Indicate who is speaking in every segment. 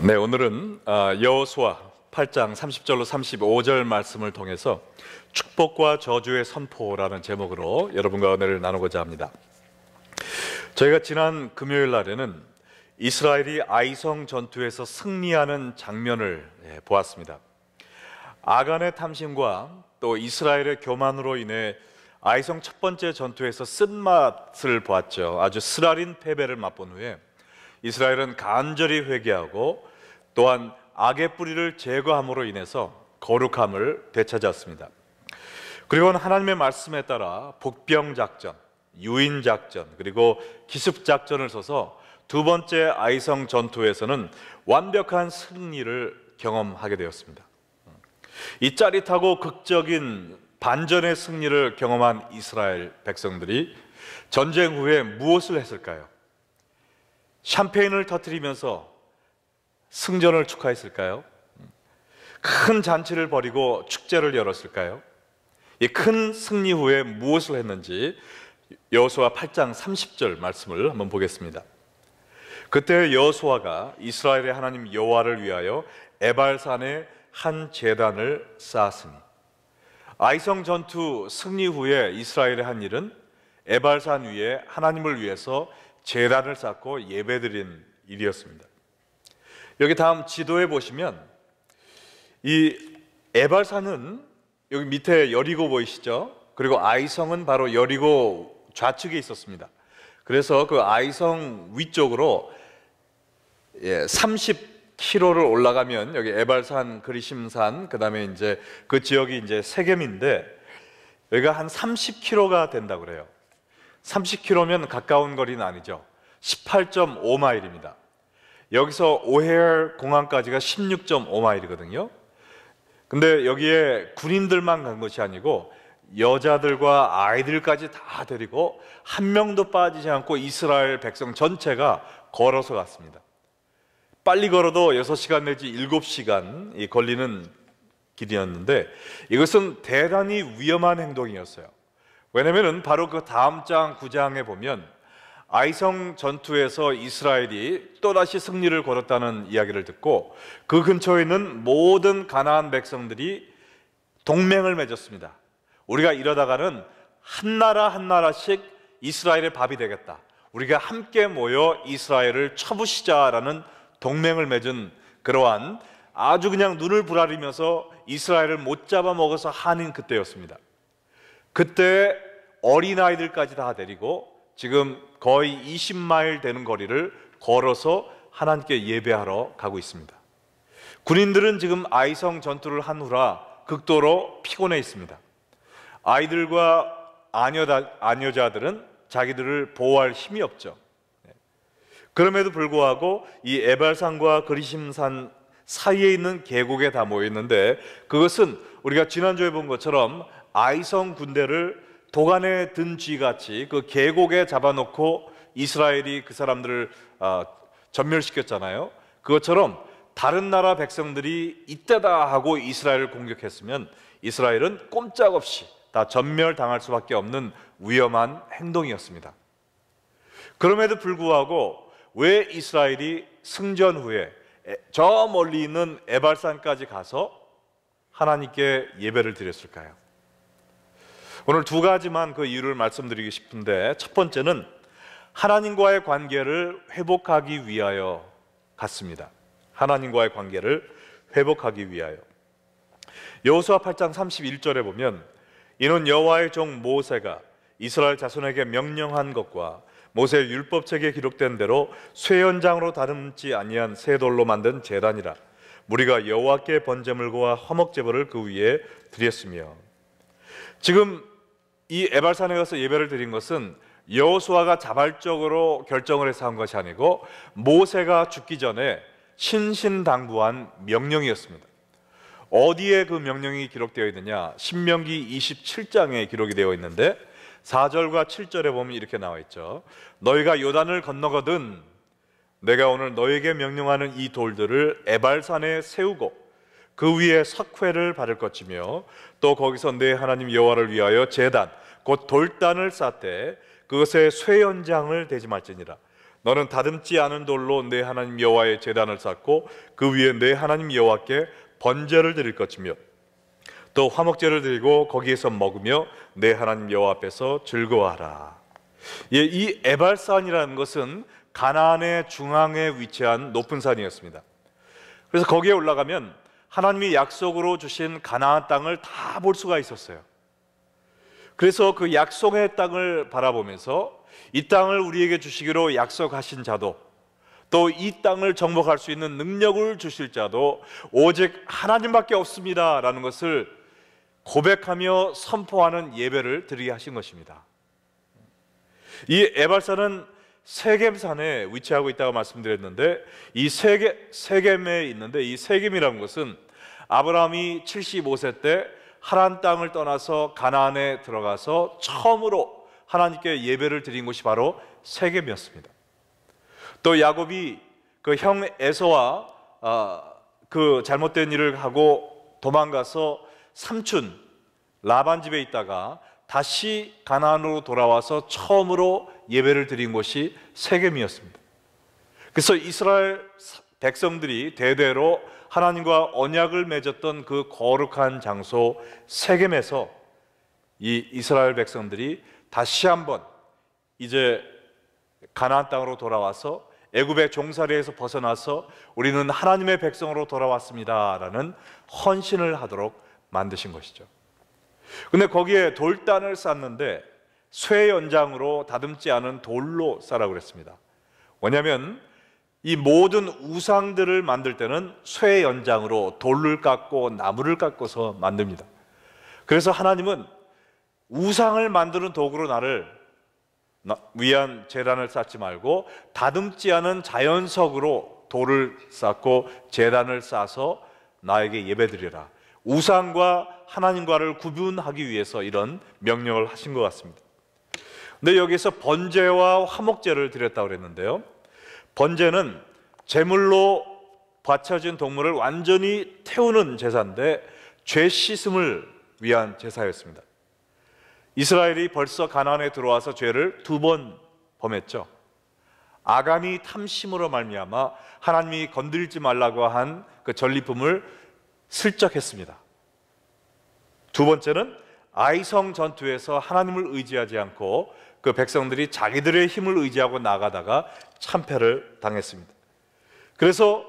Speaker 1: 네, 오늘은 여호수아 8장 30절로 35절 말씀을 통해서 축복과 저주의 선포라는 제목으로 여러분과 은혜를 나누고자 합니다. 저희가 지난 금요일 날에는 이스라엘이 아이성 전투에서 승리하는 장면을 보았습니다. 아간의 탐심과 또 이스라엘의 교만으로 인해 아이성 첫 번째 전투에서 쓴맛을 보았죠. 아주 쓰라린 패배를 맛본 후에 이스라엘은 간절히 회개하고 또한 악의 뿌리를 제거함으로 인해서 거룩함을 되찾았습니다. 그리고 하나님의 말씀에 따라 복병작전, 유인작전, 그리고 기습작전을 써서 두 번째 아이성 전투에서는 완벽한 승리를 경험하게 되었습니다. 이 짜릿하고 극적인 반전의 승리를 경험한 이스라엘 백성들이 전쟁 후에 무엇을 했을까요? 샴페인을 터뜨리면서 승전을 축하했을까요? 큰 잔치를 벌이고 축제를 열었을까요? 이 큰 승리 후에 무엇을 했는지 여호수아 8장 30절 말씀을 한번 보겠습니다. 그때 여호수아가 이스라엘의 하나님 여호와를 위하여 에발산에 한 제단을 쌓았으니, 아이성 전투 승리 후에 이스라엘의 한 일은 에발산 위에 하나님을 위해서 제단을 쌓고 예배드린 일이었습니다. 여기 다음 지도에 보시면 이 에발산은 여기 밑에 여리고 보이시죠? 그리고 아이성은 바로 여리고 좌측에 있었습니다. 그래서 그 아이성 위쪽으로 30km를 올라가면 여기 에발산, 그리심산, 그 다음에 이제 그 지역이 이제 세겜인데 여기가 한 30km가 된다고 그래요. 30km면 가까운 거리는 아니죠. 18.5마일입니다. 여기서 오헤일 공항까지가 16.5마일이거든요. 근데 여기에 군인들만 간 것이 아니고 여자들과 아이들까지 다 데리고 한 명도 빠지지 않고 이스라엘 백성 전체가 걸어서 갔습니다. 빨리 걸어도 6시간 내지 7시간 걸리는 길이었는데 이것은 대단히 위험한 행동이었어요. 왜냐하면 바로 그 다음 장 9장에 보면 아이성 전투에서 이스라엘이 또다시 승리를 거뒀다는 이야기를 듣고 그 근처에 있는 모든 가나안 백성들이 동맹을 맺었습니다. 우리가 이러다가는 한 나라 한 나라씩 이스라엘의 밥이 되겠다, 우리가 함께 모여 이스라엘을 쳐부시자라는 동맹을 맺은 그러한 아주 그냥 눈을 부라리면서 이스라엘을 못 잡아먹어서 한인 그때였습니다. 그때 어린아이들까지 다 데리고 지금 거의 20마일 되는 거리를 걸어서 하나님께 예배하러 가고 있습니다. 군인들은 지금 아이성 전투를 한 후라 극도로 피곤해 있습니다. 아이들과 아녀자들은 자기들을 보호할 힘이 없죠. 그럼에도 불구하고 이 에발산과 그리심산 사이에 있는 계곡에 다 모여 있는데, 그것은 우리가 지난주에 본 것처럼 아이성 군대를 도간에 든 쥐같이 그 계곡에 잡아놓고 이스라엘이 그 사람들을 전멸시켰잖아요. 그것처럼 다른 나라 백성들이 이때다 하고 이스라엘을 공격했으면 이스라엘은 꼼짝없이 다 전멸당할 수밖에 없는 위험한 행동이었습니다. 그럼에도 불구하고 왜 이스라엘이 승전 후에 저 멀리 있는 에발산까지 가서 하나님께 예배를 드렸을까요? 오늘 두 가지만 그 이유를 말씀드리고 싶은데, 첫 번째는 하나님과의 관계를 회복하기 위하여 갔습니다. 하나님과의 관계를 회복하기 위하여. 여호수아 8장 31절에 보면 이는 여호와의 종 모세가 이스라엘 자손에게 명령한 것과 모세의 율법책에 기록된 대로 쇠연장으로 다듬지 아니한 새 돌로 만든 제단이라. 무리가 여호와께 번제물과 화목제물을 그 위에 드렸으며. 지금 이 에발산에 가서 예배를 드린 것은 여호수아가 자발적으로 결정을 해서 한 것이 아니고 모세가 죽기 전에 신신당부한 명령이었습니다. 어디에 그 명령이 기록되어 있느냐? 신명기 27장에 기록이 되어 있는데 4절과 7절에 보면 이렇게 나와 있죠. 너희가 요단을 건너거든 내가 오늘 너희에게 명령하는 이 돌들을 에발산에 세우고 그 위에 석회를 바를 것이며 또 거기서 내 하나님 여호와를 위하여 제단 곧 돌단을 쌓되 그것에 쇠연장을 대지 말지니라. 너는 다듬지 않은 돌로 내 하나님 여호와의 제단을 쌓고 그 위에 내 하나님 여호와께 번제를 드릴 것이며 또 화목제를 드리고 거기에서 먹으며 내 하나님 여호와 앞에서 즐거워하라. 예, 이 에발산이라는 것은 가나안의 중앙에 위치한 높은 산이었습니다. 그래서 거기에 올라가면 하나님이 약속으로 주신 가나안 땅을 다 볼 수가 있었어요. 그래서 그 약속의 땅을 바라보면서 이 땅을 우리에게 주시기로 약속하신 자도, 또 이 땅을 정복할 수 있는 능력을 주실 자도 오직 하나님밖에 없습니다 라는 것을 고백하며 선포하는 예배를 드리게 하신 것입니다. 이 에발산은 세겜산에 위치하고 있다고 말씀드렸는데, 이 세겜에 있는데, 이 세겜이라는 것은 아브라함이 75세 때 하란 땅을 떠나서 가나안에 들어가서 처음으로 하나님께 예배를 드린 곳이 바로 세겜이었습니다. 또 야곱이 그 형 에서와 그 잘못된 일을 하고 도망가서 삼촌 라반 집에 있다가 다시 가나안으로 돌아와서 처음으로 예배를 드린 곳이 세겜이었습니다. 그래서 이스라엘 백성들이 대대로 하나님과 언약을 맺었던 그 거룩한 장소 세겜에서 이 이스라엘 백성들이 다시 한번 이제 가나안 땅으로 돌아와서 애굽의 종살이에서 벗어나서 우리는 하나님의 백성으로 돌아왔습니다 라는 헌신을 하도록 만드신 것이죠. 근데 거기에 돌단을 쌓는데 쇠 연장으로 다듬지 않은 돌로 쌓으라고 그랬습니다. 왜냐하면 이 모든 우상들을 만들 때는 쇠 연장으로 돌을 깎고 나무를 깎아서 만듭니다. 그래서 하나님은 우상을 만드는 도구로 나를 위한 제단을 쌓지 말고 다듬지 않은 자연석으로 돌을 쌓고 제단을 쌓아서 나에게 예배드리라, 우상과 하나님과를 구분하기 위해서 이런 명령을 하신 것 같습니다. 근데 여기서 번제와 화목제를 드렸다고 그랬는데요, 번제는 제물로 바쳐진 동물을 완전히 태우는 제사인데 죄 씻음을 위한 제사였습니다. 이스라엘이 벌써 가나안에 들어와서 죄를 2번 범했죠. 아간이 탐심으로 말미암아 하나님이 건드리지 말라고 한 그 전리품을 슬쩍 했습니다. 두 번째는 아이성 전투에서 하나님을 의지하지 않고 그 백성들이 자기들의 힘을 의지하고 나가다가 참패를 당했습니다. 그래서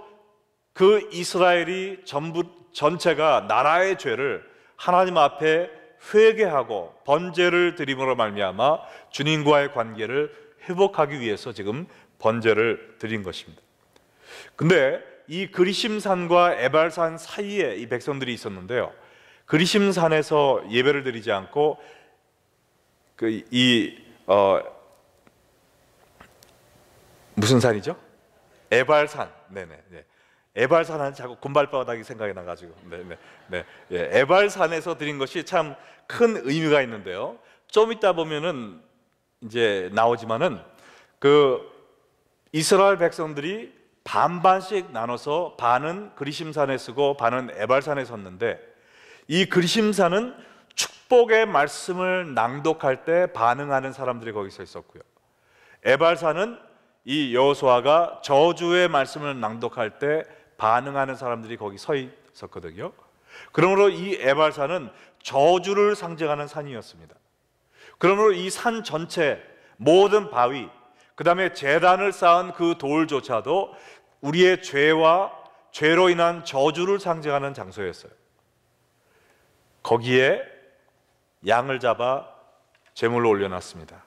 Speaker 1: 그 이스라엘이 전체가 나라의 죄를 하나님 앞에 회개하고 번제를 드림으로 말미암아 주님과의 관계를 회복하기 위해서 지금 번제를 드린 것입니다. 근데 이 그리심산과 에발산 사이에 이 백성들이 있었는데요, 그리심산에서 예배를 드리지 않고 무슨 산이죠? 에발산. 네네. 에발산 하면 자꾸 곰발바닥이 생각이 나가지고. 네네. 예, 에발산에서 드린 것이 참 큰 의미가 있는데요. 좀 이따 보면은 이제 나오지만은 그 이스라엘 백성들이 반반씩 나눠서 반은 그리심산에 쓰고 반은 에발산에 섰는데, 이 그리심산은 축복의 말씀을 낭독할 때 반응하는 사람들이 거기 서 있었고요, 에발산은 이 여호수아가 저주의 말씀을 낭독할 때 반응하는 사람들이 거기 서 있었거든요. 그러므로 이 에발산은 저주를 상징하는 산이었습니다. 그러므로 이 산 전체 모든 바위, 그 다음에 제단을 쌓은 그 돌조차도 우리의 죄와 죄로 인한 저주를 상징하는 장소였어요. 거기에 양을 잡아 제물로 올려놨습니다.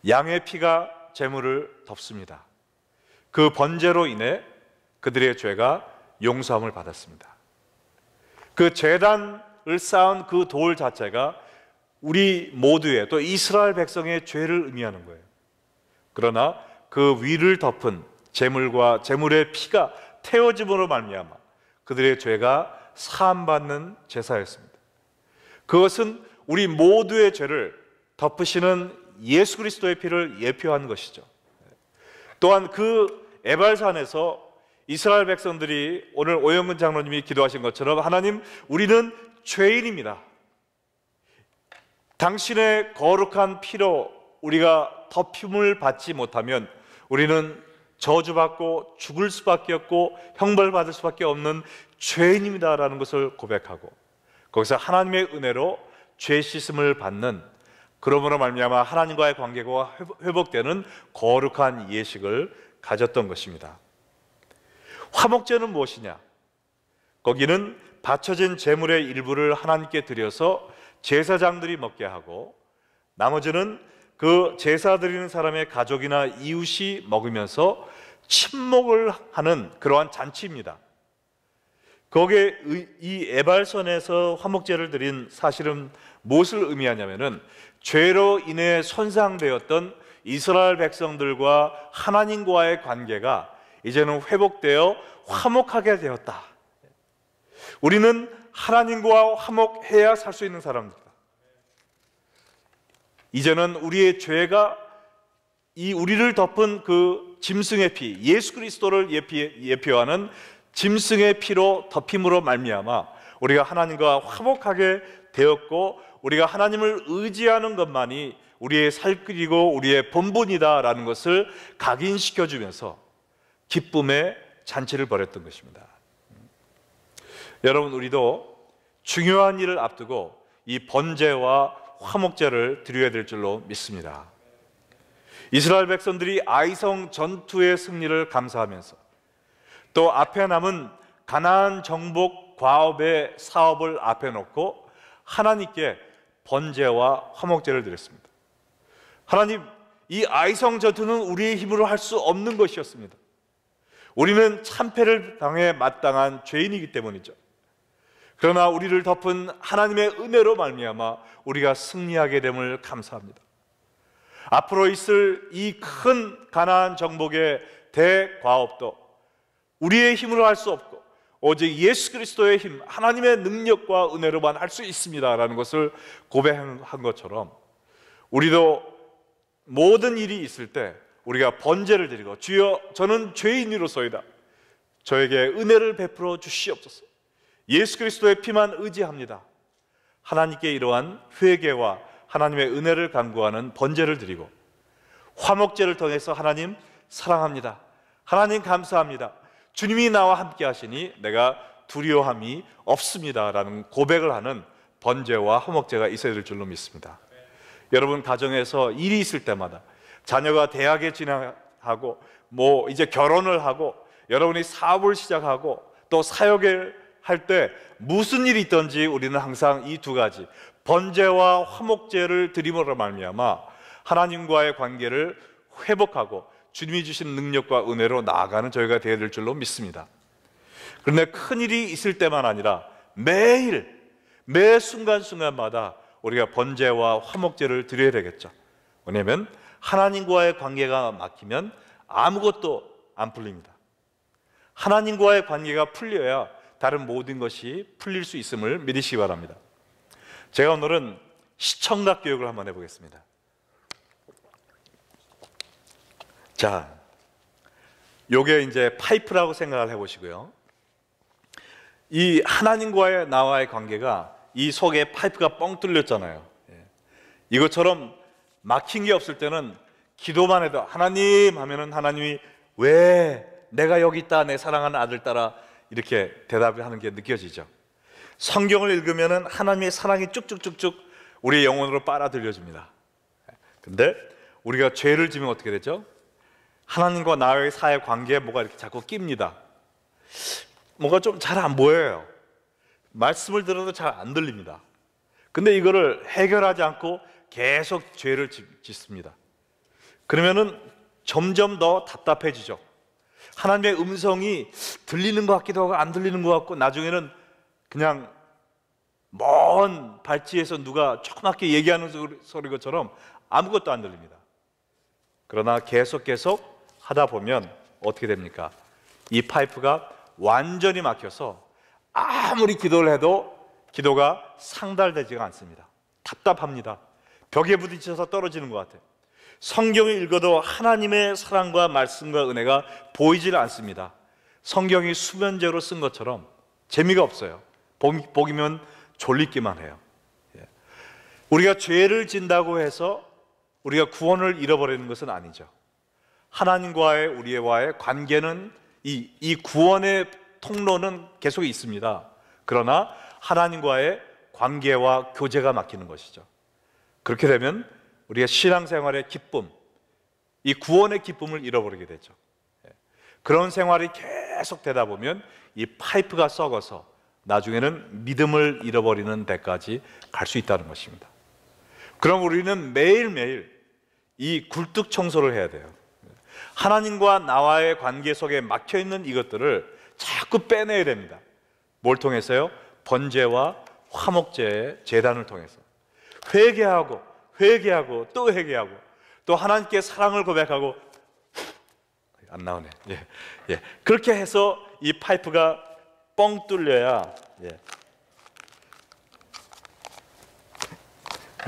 Speaker 1: 양의 피가 제물을 덮습니다. 그 번제로 인해 그들의 죄가 용서함을 받았습니다. 그 제단을 쌓은 그 돌 자체가 우리 모두의, 또 이스라엘 백성의 죄를 의미하는 거예요. 그러나 그 위를 덮은 제물과 제물의 피가 태워짐으로 말미암아 그들의 죄가 사함받는 제사였습니다. 그것은 우리 모두의 죄를 덮으시는 예수 그리스도의 피를 예표한 것이죠. 또한 그 에발산에서 이스라엘 백성들이 오늘 오영근 장로님이 기도하신 것처럼, 하나님, 우리는 죄인입니다. 당신의 거룩한 피로 우리가 덮임을 받지 못하면 우리는 저주받고 죽을 수밖에 없고 형벌받을 수밖에 없는 죄인입니다라는 것을 고백하고, 거기서 하나님의 은혜로 죄 씻음을 받는, 그러므로 말미암아 하나님과의 관계가 회복되는 거룩한 예식을 가졌던 것입니다. 화목제는 무엇이냐? 거기는 바쳐진 제물의 일부를 하나님께 드려서 제사장들이 먹게 하고, 나머지는 그 제사 드리는 사람의 가족이나 이웃이 먹으면서 친목을 하는 그러한 잔치입니다. 거기에 이 에발선에서 화목제를 드린 사실은 무엇을 의미하냐면은 죄로 인해 손상되었던 이스라엘 백성들과 하나님과의 관계가 이제는 회복되어 화목하게 되었다. 우리는 하나님과 화목해야 살 수 있는 사람들이다. 이제는 우리의 죄가 이 우리를 덮은 그 짐승의 피, 예수 그리스도를 예표하는 짐승의 피로 덮임으로 말미암아 우리가 하나님과 화목하게 되었고, 우리가 하나님을 의지하는 것만이 우리의 살 길이고 우리의 본분이다라는 것을 각인시켜주면서 기쁨의 잔치를 벌였던 것입니다. 여러분, 우리도 중요한 일을 앞두고 이 번제와 화목제를 드려야 될 줄로 믿습니다. 이스라엘 백성들이 아이성 전투의 승리를 감사하면서 또 앞에 남은 가나안 정복 과업의 사업을 앞에 놓고 하나님께 번제와 화목제를 드렸습니다. 하나님, 이 아이성 전투는 우리의 힘으로 할 수 없는 것이었습니다. 우리는 참패를 당해 마땅한 죄인이기 때문이죠. 그러나 우리를 덮은 하나님의 은혜로 말미암아 우리가 승리하게 됨을 감사합니다. 앞으로 있을 이 큰 가나안 정복의 대과업도 우리의 힘으로 할 수 없고 오직 예수 그리스도의 힘, 하나님의 능력과 은혜로만 할 수 있습니다라는 것을 고백한 것처럼, 우리도 모든 일이 있을 때 우리가 번제를 드리고, 주여 저는 죄인이로소이다, 저에게 은혜를 베풀어 주시옵소서, 예수 그리스도의 피만 의지합니다, 하나님께 이러한 회개와 하나님의 은혜를 간구하는 번제를 드리고, 화목제를 통해서 하나님 사랑합니다, 하나님 감사합니다, 주님이 나와 함께 하시니 내가 두려움이 없습니다라는 고백을 하는 번제와 화목제가 있어야 될 줄로 믿습니다. 여러분, 가정에서 일이 있을 때마다, 자녀가 대학에 진학하고 이제 결혼을 하고 여러분이 사업을 시작하고 또 사역을 할 때 무슨 일이 있든지 우리는 항상 이 두 가지, 번제와 화목제를 드림으로 말미암아 하나님과의 관계를 회복하고 주님이 주신 능력과 은혜로 나아가는 저희가 되어야 될 줄로 믿습니다. 그런데 큰일이 있을 때만 아니라 매일 매 순간순간마다 우리가 번제와 화목제를 드려야 되겠죠. 왜냐하면 하나님과의 관계가 막히면 아무것도 안 풀립니다. 하나님과의 관계가 풀려야 다른 모든 것이 풀릴 수 있음을 믿으시기 바랍니다. 제가 오늘은 시청각 교육을 한번 해보겠습니다. 자, 요게 이제 파이프라고 생각을 해보시고요. 이 하나님과의 나와의 관계가 이 속에 파이프가 뻥 뚫렸잖아요. 이것처럼 막힌 게 없을 때는 기도만 해도 하나님 하면은 하나님이 왜 내가 여기 있다, 내 사랑하는 아들 따라, 이렇게 대답을 하는 게 느껴지죠. 성경을 읽으면은 하나님의 사랑이 쭉쭉쭉쭉 우리의 영혼으로 빨아들여집니다. 근데 우리가 죄를 지면 어떻게 되죠? 하나님과 나의 사이의 관계에 뭐가 이렇게 자꾸 낍니다. 뭔가 좀 잘 안 보여요. 말씀을 들어도 잘 안 들립니다. 근데 이거를 해결하지 않고 계속 죄를 짓습니다. 그러면은 점점 더 답답해지죠. 하나님의 음성이 들리는 것 같기도 하고 안 들리는 것 같고, 나중에는 그냥 먼 발치에서 누가 조그맣게 얘기하는 소리 것처럼 아무것도 안 들립니다. 그러나 계속 하다 보면 어떻게 됩니까? 이 파이프가 완전히 막혀서 아무리 기도를 해도 기도가 상달되지가 않습니다. 답답합니다. 벽에 부딪혀서 떨어지는 것 같아요. 성경을 읽어도 하나님의 사랑과 말씀과 은혜가 보이질 않습니다. 성경이 수면제로 쓴 것처럼 재미가 없어요. 보기면 졸리기만 해요. 우리가 죄를 진다고 해서 우리가 구원을 잃어버리는 것은 아니죠. 하나님과의 우리와의 관계는 이 구원의 통로는 계속 있습니다. 그러나 하나님과의 관계와 교제가 막히는 것이죠. 그렇게 되면 우리가 신앙생활의 기쁨, 이 구원의 기쁨을 잃어버리게 되죠. 그런 생활이 계속 되다 보면 이 파이프가 썩어서 나중에는 믿음을 잃어버리는 데까지 갈 수 있다는 것입니다. 그럼 우리는 매일매일 이 굴뚝 청소를 해야 돼요. 하나님과 나와의 관계 속에 막혀있는 이것들을 자꾸 빼내야 됩니다. 뭘 통해서요? 번제와 화목제의 제단을 통해서 회개하고 또 회개하고 또 하나님께 사랑을 고백하고 안 나오네. 그렇게 해서 이 파이프가 뻥 뚫려야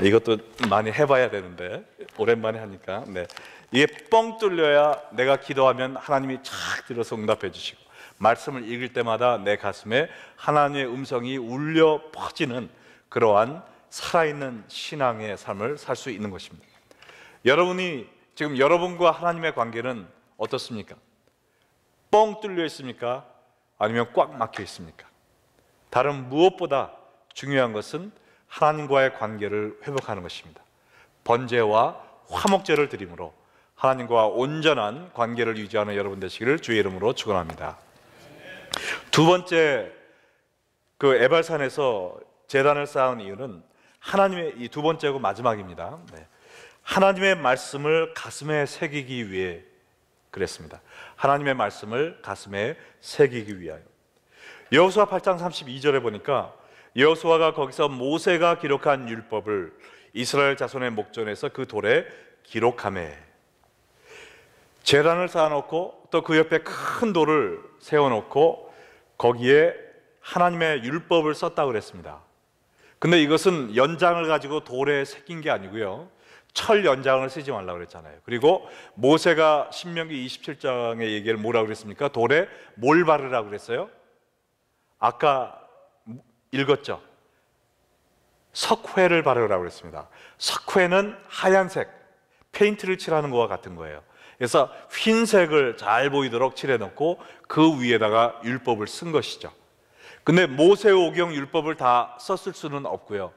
Speaker 1: 이것도 많이 해봐야 되는데 오랜만에 하니까 이게 뻥 뚫려야 내가 기도하면 하나님이 착 들어서 응답해 주시고 말씀을 읽을 때마다 내 가슴에 하나님의 음성이 울려 퍼지는 그러한 살아있는 신앙의 삶을 살 수 있는 것입니다. 여러분이 지금 여러분과 하나님의 관계는 어떻습니까? 뻥 뚫려 있습니까? 아니면 꽉 막혀 있습니까? 다른 무엇보다 중요한 것은 하나님과의 관계를 회복하는 것입니다. 번제와 화목제를 드림으로 하나님과 온전한 관계를 유지하는 여러분 되시기를 주의 이름으로 축원합니다. 두 번째, 그 에발산에서 제단을 쌓은 이유는 하나님의, 이 두 번째고 마지막입니다. 하나님의 말씀을 가슴에 새기기 위해 그랬습니다. 하나님의 말씀을 가슴에 새기기 위하여. 여호수아 8장 32절에 보니까 여호수아가 거기서 모세가 기록한 율법을 이스라엘 자손의 목전에서 그 돌에 기록하매, 제단을 쌓아놓고 또 그 옆에 큰 돌을 세워놓고 거기에 하나님의 율법을 썼다고 그랬습니다. 근데 이것은 연장을 가지고 돌에 새긴 게 아니고요, 철 연장을 쓰지 말라고 그랬잖아요. 그리고 모세가 신명기 27장의 얘기를 뭐라고 그랬습니까? 돌에 뭘 바르라고 그랬어요? 아까 읽었죠? 석회를 바르라고 그랬습니다. 석회는 하얀색, 페인트를 칠하는 것과 같은 거예요. 그래서 흰색을 잘 보이도록 칠해놓고 그 위에다가 율법을 쓴 것이죠. 근데 모세오경 율법을 다 썼을 수는 없고요,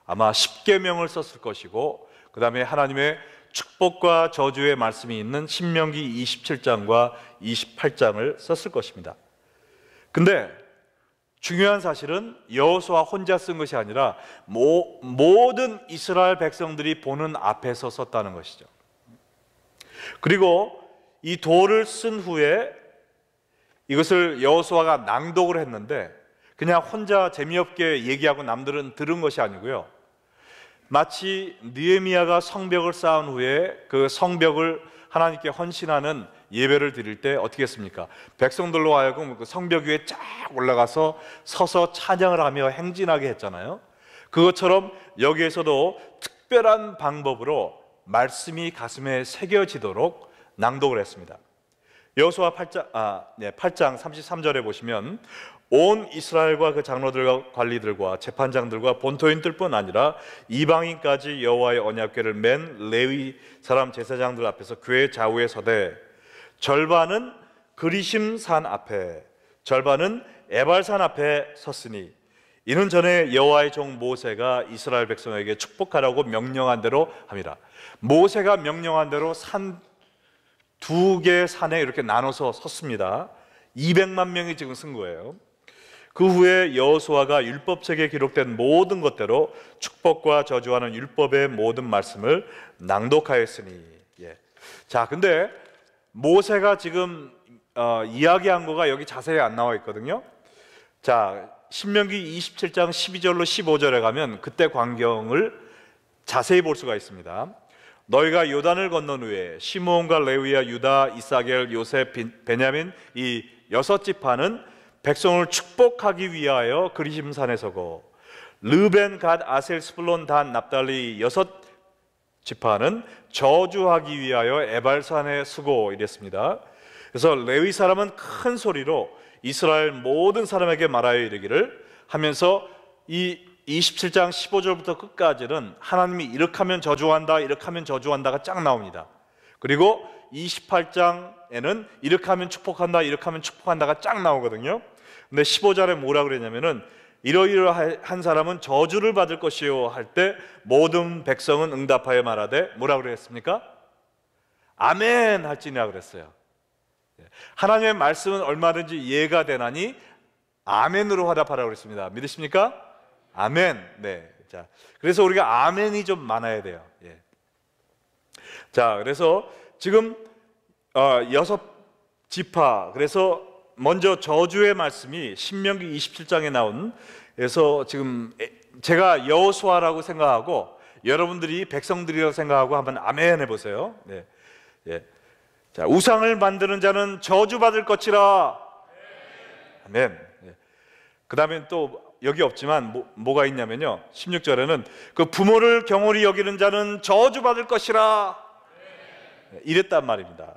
Speaker 1: 아마 10계명을 썼을 것이고 그 다음에 하나님의 축복과 저주의 말씀이 있는 신명기 27장과 28장을 썼을 것입니다. 근데 중요한 사실은 여호수아 혼자 쓴 것이 아니라 모든 이스라엘 백성들이 보는 앞에서 썼다는 것이죠. 그리고 이 돌을 쓴 후에 이것을 여호수아가 낭독을 했는데 그냥 혼자 재미없게 얘기하고 남들은 들은 것이 아니고요, 마치 느헤미야가 성벽을 쌓은 후에 그 성벽을 하나님께 헌신하는 예배를 드릴 때 어떻게 했습니까? 백성들로 하여금 그 성벽 위에 쫙 올라가서 서서 찬양을 하며 행진하게 했잖아요. 그것처럼 여기에서도 특별한 방법으로 말씀이 가슴에 새겨지도록 낭독을 했습니다. 여호수아 8장 33절에 보시면 온 이스라엘과 그 장로들과 관리들과 재판장들과 본토인들뿐 아니라 이방인까지 여호와의 언약궤를 맨 레위 사람 제사장들 앞에서 궤 좌우에 서되 절반은 그리심 산 앞에 절반은 에발산 앞에 섰으니 이는 전에 여호와의 종 모세가 이스라엘 백성에게 축복하라고 명령한 대로 함이라. 모세가 명령한 대로 산 두 개의 산에 이렇게 나눠서 섰습니다. 200만 명이 지금 쓴 거예요. 그 후에 여호수아가 율법책에 기록된 모든 것대로 축복과 저주하는 율법의 모든 말씀을 낭독하였으니. 자, 근데 모세가 지금 이야기한 거가 여기 자세히 안 나와 있거든요. 자, 신명기 27장 12절로 15절에 가면 그때 광경을 자세히 볼 수가 있습니다. 너희가 요단을 건넌 후에 시므온과 레위와 유다, 이사겔, 요셉, 베냐민 이 6지파는 백성을 축복하기 위하여 그리심산에 서고 르벤, 갓, 아셀, 스불론, 단, 납달리 6지파는 저주하기 위하여 에발산에 서고 이랬습니다. 그래서 레위 사람은 큰 소리로 이스라엘 모든 사람에게 말하여 이르기를 하면서 이 27장 15절부터 끝까지는 하나님이 이렇게 하면 저주한다, 이렇게 하면 저주한다가 쫙 나옵니다. 그리고 28장에는 이렇게 하면 축복한다, 이렇게 하면 축복한다가 쫙 나오거든요. 근데 15절에 뭐라 그랬냐면은 이러이러한 사람은 저주를 받을 것이요 할 때 모든 백성은 응답하여 말하되 뭐라 그랬습니까? 아멘 할지니라 그랬어요. 하나님의 말씀은 얼마든지 이해가 되나니 아멘으로 화답하라고 그랬습니다. 믿으십니까? 아멘. 네. 자, 그래서 우리가 아멘이 좀 많아야 돼요. 예. 자, 그래서 지금 6지파, 그래서 먼저 저주의 말씀이 신명기 27장에 나온, 그래서 지금 제가 여호수아라고 생각하고 여러분들이 백성들이라고 생각하고 한번 아멘 해보세요. 네. 예. 자, 우상을 만드는 자는 저주받을 것이라. 아멘. 예. 그 다음에 또 여기 없지만 뭐가 있냐면요, 16절에는 그 부모를 경홀히 여기는 자는 저주받을 것이라. 이랬단 말입니다.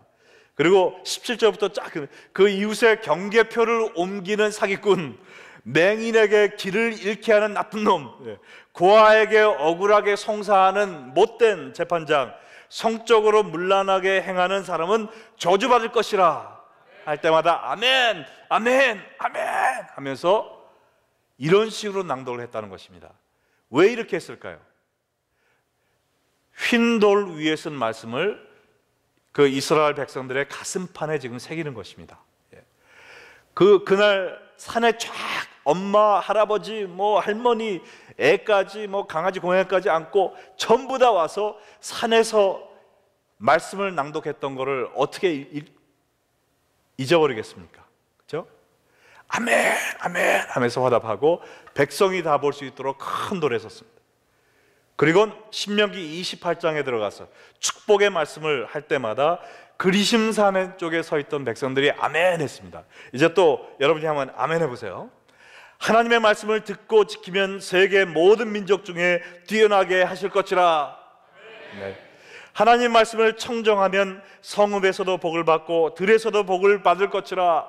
Speaker 1: 그리고 17절부터 쫙 그 이웃의 경계표를 옮기는 사기꾼, 맹인에게 길을 잃게 하는 나쁜 놈, 고아에게 억울하게 송사하는 못된 재판장, 성적으로 문란하게 행하는 사람은 저주받을 것이라 할 때마다 아멘, 아멘, 아멘 하면서 이런 식으로 낭독을 했다는 것입니다. 왜 이렇게 했을까요? 흰 돌 위에 쓴 말씀을 그 이스라엘 백성들의 가슴판에 지금 새기는 것입니다. 그날 산에 쫙 엄마, 할아버지, 뭐 할머니, 애까지, 뭐 강아지, 고양이까지 안고 전부 다 와서 산에서 말씀을 낭독했던 것을 어떻게 잊어버리겠습니까? 그렇죠? 아멘, 아멘 하면서 화답하고 백성이 다 볼 수 있도록 큰 돌에 섰습니다. 그리고 신명기 28장에 들어가서 축복의 말씀을 할 때마다 그리심산 쪽에 서 있던 백성들이 아멘 했습니다. 이제 또 여러분이 한번 아멘 해보세요. 하나님의 말씀을 듣고 지키면 세계 모든 민족 중에 뛰어나게 하실 것이라. 네. 하나님 말씀을 청정하면 성읍에서도 복을 받고 들에서도 복을 받을 것이라.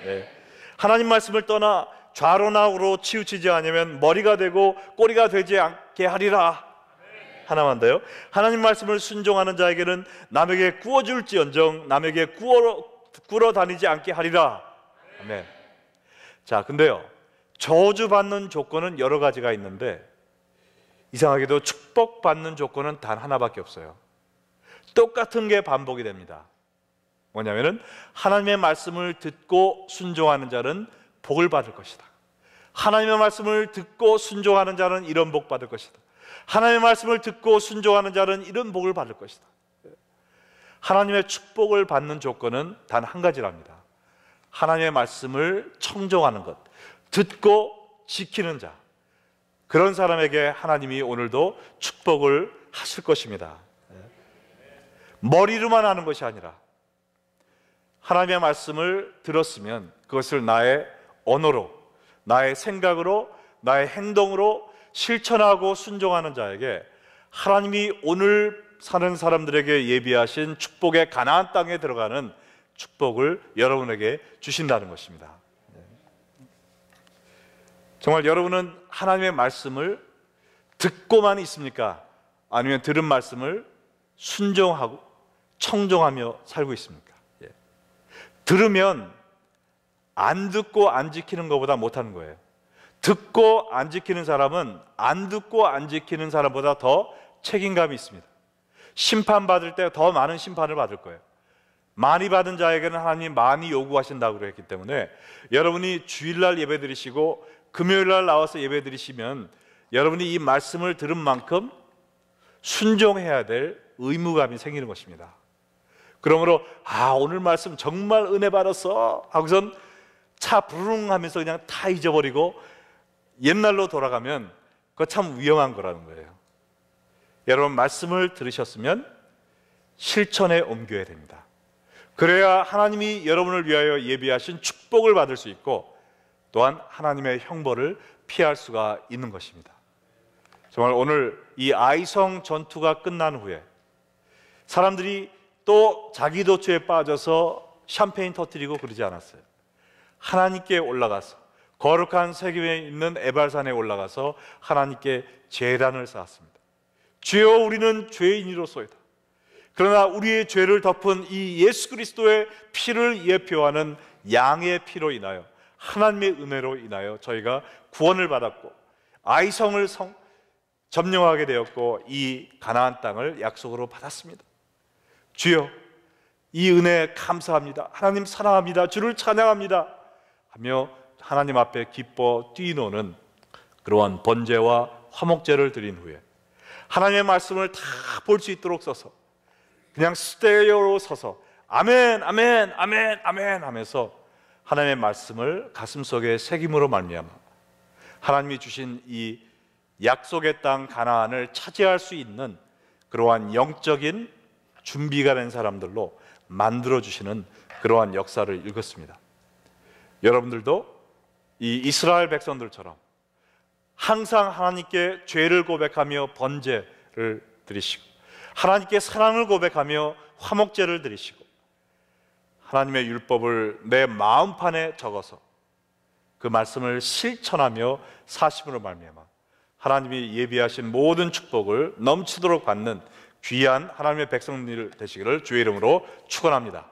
Speaker 1: 네. 하나님 말씀을 떠나 좌로나 우로 치우치지 않으면 머리가 되고 꼬리가 되지 않게 하리라. 하나만 더요. 하나님 말씀을 순종하는 자에게는 남에게 구워줄지언정 남에게 구러 다니지 않게 하리라. 아멘. 자, 근데요, 저주받는 조건은 여러 가지가 있는데 이상하게도 축복받는 조건은 단 하나밖에 없어요. 똑같은 게 반복이 됩니다. 뭐냐면은 하나님의 말씀을 듣고 순종하는 자는 복을 받을 것이다. 하나님의 말씀을 듣고 순종하는 자는 이런 복 받을 것이다. 하나님의 말씀을 듣고 순종하는 자는 이런 복을 받을 것이다. 하나님의 축복을 받는 조건은 단 한 가지랍니다. 하나님의 말씀을 청정하는 것, 듣고 지키는 자, 그런 사람에게 하나님이 오늘도 축복을 하실 것입니다. 머리로만 하는 것이 아니라 하나님의 말씀을 들었으면 그것을 나의 언어로, 나의 생각으로, 나의 행동으로 실천하고 순종하는 자에게 하나님이 오늘 사는 사람들에게 예비하신 축복의 가나안 땅에 들어가는 축복을 여러분에게 주신다는 것입니다. 정말 여러분은 하나님의 말씀을 듣고만 있습니까? 아니면 들은 말씀을 순종하고 청종하며 살고 있습니까? 들으면 안 듣고 안 지키는 것보다 못하는 거예요. 듣고 안 지키는 사람은 안 듣고 안 지키는 사람보다 더 책임감이 있습니다. 심판받을 때 더 많은 심판을 받을 거예요. 많이 받은 자에게는 하나님 많이 요구하신다고 그랬기 때문에 여러분이 주일날 예배 드리시고 금요일날 나와서 예배 드리시면 여러분이 이 말씀을 들은 만큼 순종해야 될 의무감이 생기는 것입니다. 그러므로 오늘 말씀 정말 은혜 받았어 하고선 차 부릉 하면서 그냥 다 잊어버리고 옛날로 돌아가면 그거 참 위험한 거라는 거예요. 여러분, 말씀을 들으셨으면 실천에 옮겨야 됩니다. 그래야 하나님이 여러분을 위하여 예비하신 축복을 받을 수 있고 또한 하나님의 형벌을 피할 수가 있는 것입니다. 정말 오늘 이 아이성 전투가 끝난 후에 사람들이 또 자기 도취에 빠져서 샴페인 터뜨리고 그러지 않았어요. 하나님께 올라가서 거룩한 세계에 있는 에발산에 올라가서 하나님께 제단을 쌓았습니다. 주여, 우리는 죄인이로소이다. 그러나 우리의 죄를 덮은 이 예수 그리스도의 피를 예표하는 양의 피로 인하여 하나님의 은혜로 인하여 저희가 구원을 받았고 아이성을 점령하게 되었고 이 가나안 땅을 약속으로 받았습니다. 주여, 이 은혜 감사합니다. 하나님 사랑합니다. 주를 찬양합니다 하며 하나님 앞에 기뻐 뛰노는 그러한 번제와 화목제를 드린 후에 하나님의 말씀을 다 볼 수 있도록 서서 그냥 스테레오로 서서 아멘 아멘 아멘 아멘 하면서 하나님의 말씀을 가슴속에 새김으로 말미암아 하나님이 주신 이 약속의 땅 가나안을 차지할 수 있는 그러한 영적인 준비가 된 사람들로 만들어주시는 그러한 역사를 읽었습니다. 여러분들도 이 이스라엘 백성들처럼 항상 하나님께 죄를 고백하며 번제를 드리시고 하나님께 사랑을 고백하며 화목제를 드리시고 하나님의 율법을 내 마음판에 적어서 그 말씀을 실천하며 사심으로 말미암아 하나님이 예비하신 모든 축복을 넘치도록 받는 귀한 하나님의 백성들 되시기를 주의 이름으로 축원합니다.